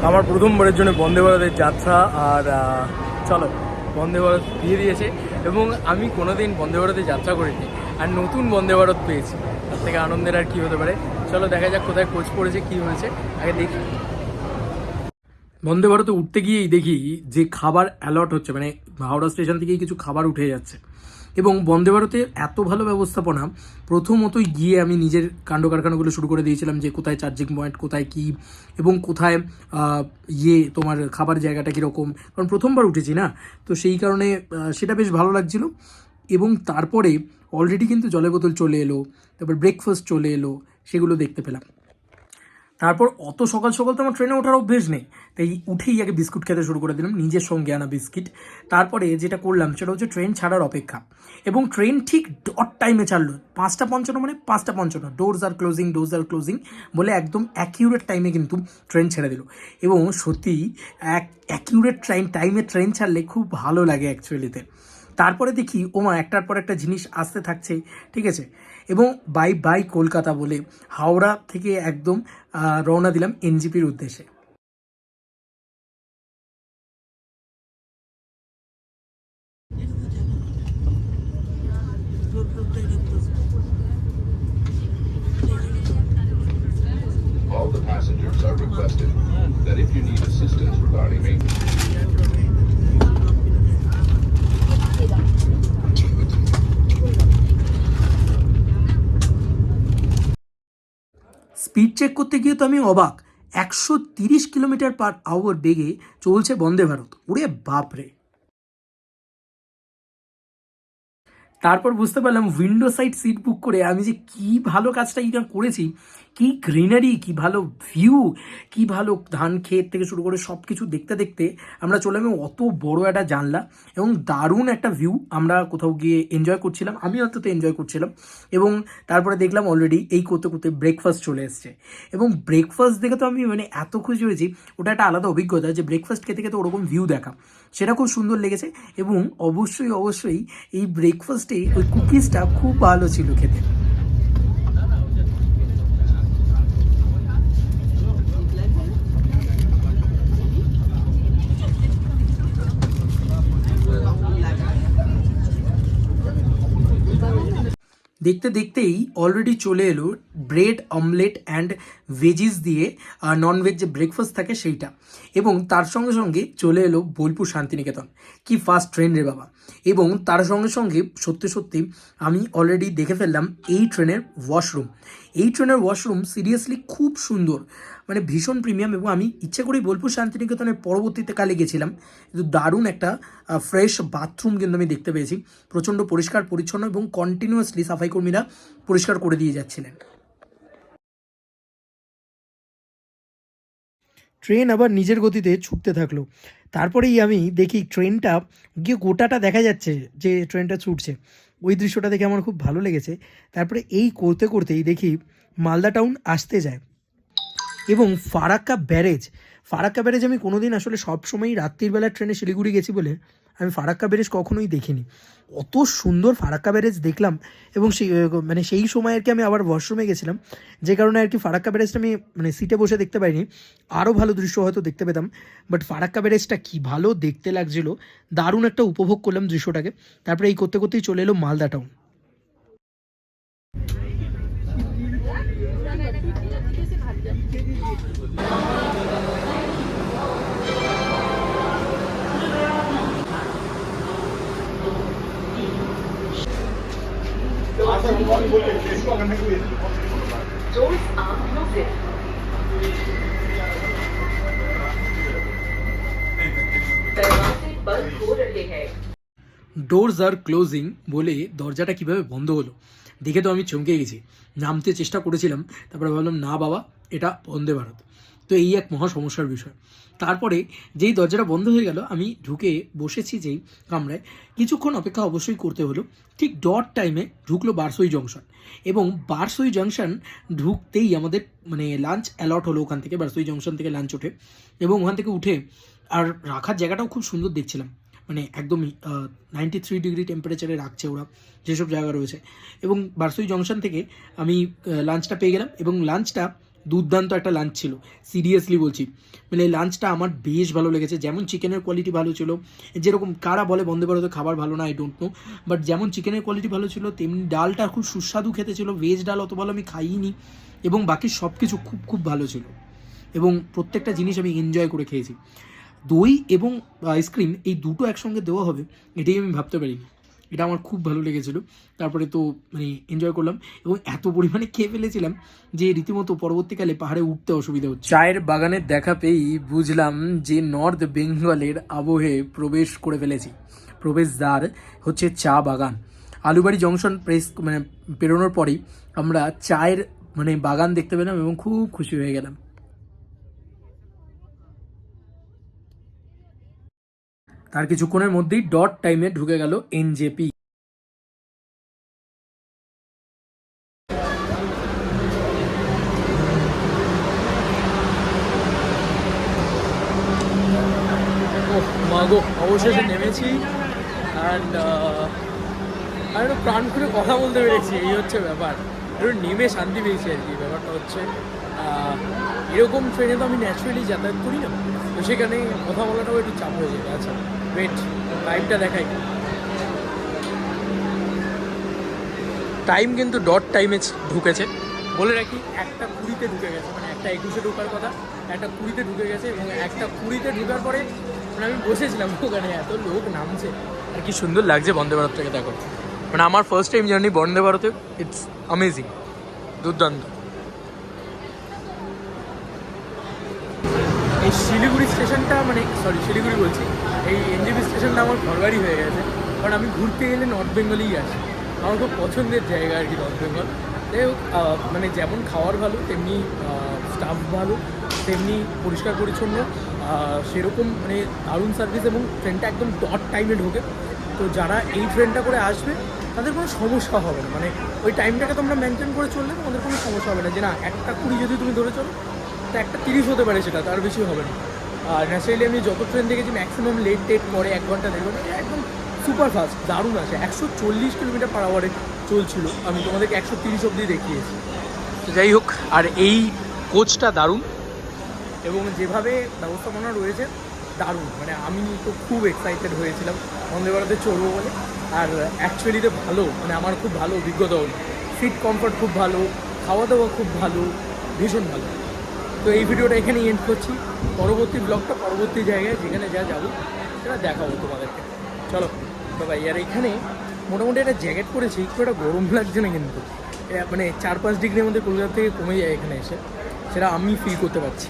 আমার প্রথমবারের জন্য বন্দে ভারতের যাত্রা। আর চলো, বন্দে ভারত দিয়ে দিয়েছে এবং আমি কোনোদিন বন্দে ভারতে যাত্রা করিনি, আর নতুন বন্দে ভারত পেয়েছি, তার থেকে আনন্দের আর কী হতে পারে। চলো দেখা যাক কোথায় কোচ পড়েছে, কী হয়েছে, আগে দেখি। বন্দে ভারতে উঠতে গিয়েই দেখি যে খাবার অ্যালট হচ্ছে, মানে হাওড়া স্টেশন থেকেই কিছু খাবার উঠে যাচ্ছে। এবং বন্দে ভারতে এত ভালো ব্যবস্থাপনা, প্রথমত গিয়ে আমি নিজের কাণ্ড কারখানাগুলো শুরু করে দিয়েছিলাম যে কোথায় চার্জিং পয়েন্ট, কোথায় কী, এবং কোথায় তোমার খাবার জায়গাটা কীরকম, কারণ প্রথমবার উঠেছি না, তো সেই কারণে সেটা বেশ ভালো লাগছিল। এবং তারপরে অলরেডি কিন্তু জলের বোতল চলে এলো, তারপর ব্রেকফাস্ট চলে এলো, সেগুলো দেখতে পেলাম। তারপর অত সকাল সকাল তো আমার ট্রেনে ওঠার অভ্যেস নেই, তাই উঠেই আগে বিস্কুট খেতে শুরু করে দিলাম, নিজের সঙ্গে আনা বিস্কিট। তারপরে যেটা করলাম সেটা হচ্ছে ট্রেন ছাড়ার অপেক্ষা, এবং ট্রেন ঠিক ডট টাইমে ছাড়লো 5:55, মানে 5:55, ডোরস আর ক্লোজিং বলে একদম অ্যাকিউরেট টাইমে কিন্তু ট্রেন ছেড়ে দিল। এবং সত্যি অ্যাকিউরেট টাইমে ট্রেন ছাড়লে খুব ভালো লাগে অ্যাকচুয়ালিতে। তারপরে দেখি ওমা একটার পর একটা জিনিস আসতে থাকছে, ঠিক আছে। এবং বাই বাই কলকাতা বলে হাওড়া থেকে একদম রওনা দিলাম এনজিপির উদ্দেশ্যে। All the passengers are requested that if you need assistance regarding maintenance. Speed check করতে গিয়ে তো আমি অবাক, 130 কিলোমিটার/আওয়ার বেগে চলছে বন্দে ভারত, ওরে বাপরে। তারপর বুঝতে পারলাম উইন্ডো সাইড সিট বুক করে আমি যে কী ভালো কাজটা এটা করেছি, কী গ্রিনারি, কী ভালো ভিউ, কী ভালো ধান ক্ষেত থেকে শুরু করে সব কিছু দেখতে দেখতে আমরা চলে আমি অত বড় একটা জানলা, এবং দারুণ একটা ভিউ আমরা কোথাও গিয়ে এনজয় করছিলাম, আমি অন্তত এনজয় করছিলাম। এবং তারপরে দেখলাম অলরেডি এই করতে করতে ব্রেকফাস্ট চলে এসছে, এবং ব্রেকফাস্ট দেখে তো আমি মানে এত খুশি হয়েছি, ওটা একটা আলাদা অভিজ্ঞতা যে ব্রেকফাস্ট খেতে খেতে ওরকম ভিউ দেখা, সেটা খুব সুন্দর লেগেছে। এবং অবশ্যই এই ব্রেকফাস্টে ওই কুকিজটা খুব ভালো ছিল খেতে। দেখতে দেখতেই অলরেডি চলে এলো ব্রেড অমলেট অ্যান্ড ভেজিস দিয়ে ননভেজ যে ব্রেকফাস্ট থাকে সেইটা, এবং তার সঙ্গে সঙ্গে চলে এলো বোলপুর শান্তিনিকেতন। কি ফার্স্ট ট্রেন রে বাবা! এবং তার সঙ্গে সঙ্গে সত্যি আমি অলরেডি দেখে ফেললাম এই ট্রেনের ওয়াশরুম সিরিয়াসলি খুব সুন্দর, মানে ভীষণ প্রিমিয়াম। এবং আমি ইচ্ছে করেই বোলপুর শান্তিনিকেতনের পরবর্তীতে কালে গেছিলাম, কিন্তু দারুণ একটা ফ্রেশ বাথরুম কিন্তু আমি দেখতে পেয়েছি, প্রচণ্ড পরিষ্কার পরিচ্ছন্ন, এবং কন্টিনিউয়াসলি সাফাই কর্মীরা পরিষ্কার করে দিয়ে যাচ্ছিলেন। ট্রেন আবার নিজের গতিতে ছুটতে থাকলো। তারপরেই আমি দেখি ট্রেনটা গিয়ে গোটাটা দেখা যাচ্ছে যে ট্রেনটা ছুটছে, ওই দৃশ্যটা দেখে আমার খুব ভালো লেগেছে। তারপরে এই করতেই দেখি মালদা টাউন আসতে যায়, এবং ফারাক্কা ব্যারেজ আমি কোনোদিন আসলে সবসময়ই রাত্রিবেলার ট্রেনে শিলিগুড়ি গেছি বলে আমি ফারাক্কা ব্যারেজ কখনোই দেখিনি। অত সুন্দর ফারাক্কা ব্যারেজ দেখলাম, এবং সেই সময় আর কি আমি আবার ওয়াশরুমে গেছিলাম, যে কারণে আর কি ফারাক্কা ব্যারেজটা আমি মানে সিটে বসে দেখতে পাইনি, আরও ভালো দৃশ্য হয়তো দেখতে পেতাম। বাট ফারাক্কা ব্যারেজটা কী ভালো দেখতে লাগছিলো, দারুণ একটা উপভোগ করলাম দৃশ্যটাকে। তারপরে এই করতেই চলে এলো মালদা টাউন। ডোরস আর ক্লোজিং বলে দরজাটা কিভাবে বন্ধ হলো দেখে তো আমি চমকে গেছি। নামতে চেষ্টা করেছিলাম, তারপরে ভাবলাম না বাবা, এটা বন্দে ভারত, তো এই এক মহা সমস্যার বিষয়। তারপরে যেই দরজাটা বন্ধ হয়ে গেল, আমি ঢুকে বসেছি যেই কামরায়, কিছুক্ষণ অপেক্ষা অবশ্যই করতে হলো। ঠিক ডট টাইমে ঢুকলো বারসই জংশন, এবং বারসই জংশন ঢুকতেই আমাদের মানে লাঞ্চ অ্যালট হলো ওখান থেকে, বারসই জংশন থেকে লাঞ্চ ওঠে, এবং ওখান থেকে উঠে আর রাখার জায়গাটাও খুব সুন্দর দেখছিলাম, মানে একদমই 93 ডিগ্রি টেম্পারেচারে রাখছে ওরা যেসব জায়গা রয়েছে। এবং বারসই জংশন থেকে আমি লাঞ্চটা পেয়ে গেলাম, এবং লাঞ্চটা দুর্দান্ত একটা লাঞ্চ ছিল, সিরিয়াসলি বলছি। মানে লাঞ্চটা আমার বেশ ভালো লেগেছে। যেমন চিকেনের কোয়ালিটি ভালো ছিল, যেরকম কারা বলে বন্দে ভারতে খাবার ভালো না, আই ডোন্ট নো, বাট যেমন চিকেনের কোয়ালিটি ভালো ছিল তেমনি ডালটা খুব সুস্বাদু খেতে ছিল। ভেজ ডাল অত ভালো আমি খাইনি, এবং বাকি সব কিছু খুব খুব ভালো ছিল, এবং প্রত্যেকটা জিনিস আমি এনজয় করে খেয়েছি। দই এবং আইসক্রিম এই দুটো একসঙ্গে দেওয়া হবে এটাই আমি ভাবতে পারিনি। এটা আমার খুব ভালো লেগেছিলো। তারপরে তো মানে এনজয় করলাম, এবং এত পরিমাণে খেয়ে ফেলেছিলাম যে রীতিমতো পরবর্তীকালে পাহাড়ে উঠতে অসুবিধা হচ্ছে। চায়ের বাগানের দেখা পেয়েই বুঝলাম যে নর্থ বেঙ্গলের আবহে প্রবেশ করে ফেলেছি। প্রবেশদ্বার হচ্ছে চা বাগান। আলুবাড়ি জংশন প্রেস মানে পেরোনোর পরেই আমরা চায়ের মানে বাগান দেখতে পেলাম এবং খুব খুশি হয়ে গেলাম। তার কিছুক্ষণের মধ্যেই ডট টাইমে ঢুকে গেল এনজেপি। মাগো অবশেষে নেমেছি, অ্যান্ড আর একটু প্রাণ খুলে কথা বলতে পেরেছি, এই হচ্ছে ব্যাপার। একটু নেমে শান্তি পেয়েছি আর কি। ব্যাপারটা হচ্ছে এরকম ট্রেনে তো আমি ন্যাচারালি যাতায়াত করি না, তো সেখানে কথা বলাটাও একটু চাপ হয়ে যাবে। আচ্ছা ওয়েট, টাইমটা দেখাই। টাইম কিন্তু ডট টাইমে ঢুকেছে, বলে রাখি 1:20 ঢুকে গেছে। মানে 1:21 ঢোকার কথা, 1:20 ঢুকে গেছে, এবং 1:20 ঢোকার পরে মানে আমি বসেছিলাম ওখানে, এত লোক নামছে আর কি সুন্দর লাগছে বন্দে ভারত থেকে। দেখো মানে আমার ফার্স্ট টাইম জার্নি বন্দে ভারতে, ইটস অ্যামেজিং, দুর্দান্ত। এই শিলিগুড়ি স্টেশনটা মানে শিলিগুড়ি বলছি, এই এনজেপি স্টেশনটা আমার ঘরবাড়ি হয়ে গেছে, কারণ আমি ঘুরতে গেলে নর্থ বেঙ্গলেই আসি। আমার খুব পছন্দের জায়গা আর কি নর্থ বেঙ্গল। যাই হোক, মানে যেমন খাওয়ার ভালো তেমনি স্টাফ ভালো, তেমনি পরিষ্কার পরিচ্ছন্ন, সেরকম মানে দারুণ সার্ভিস, এবং ট্রেনটা একদম ডট টাইমে ঢোকে। তো যারা এই ট্রেনটা করে আসবে তাদের কোনো সমস্যা হবে না, মানে ওই টাইমটাকে তোমরা মেনটেন করে চললে তোমাদের কোনো সমস্যা হবে না। যে না 1:20 যদি তুমি ধরে চলো তো 1:30 হতে পারে, সেটা তার বেশি হবে না। আর ন্যাচারালি আমি যত ট্রেন দেখেছি ম্যাক্সিমাম লেট করে 1 ঘন্টা 1.5 ঘন্টা, একদম সুপার ফাস্ট দারুণ আছে। 140 কিলোমিটার/আওয়ারে চলছিল, আমি তোমাদেরকে 130 অবধি দেখিয়েছি। তো যাই হোক, আর এই কোচটা দারুণ, এবং যেভাবে ব্যবস্থাপনা রয়েছে দারুণ। মানে আমি তো খুব এক্সাইটেড হয়েছিলাম বন্দে ভারতে চড়বো বলে, আর অ্যাকচুয়ালিতে ভালো, মানে আমার খুব ভালো অভিজ্ঞতা হলো। সিট কমফর্ট খুব ভালো, খাওয়া দাওয়া খুব ভালো, ভীষণ ভালো। তো এই ভিডিওটা এখানেই এন্ড করছি। পরবর্তী ব্লগটা পরবর্তী জায়গায় যেখানে যা যাবো সেটা দেখাবো তোমাদেরকে। চলো বাবা। আর এখানে মোটামুটি একটা জ্যাকেট পরেছি, একটু একটা গরম লাগছে না কিন্তু, মানে 4-5 ডিগ্রির মধ্যে কলকাতা থেকে কমে যায় এখানে এসে, সেটা আমি ফিল করতে পারছি।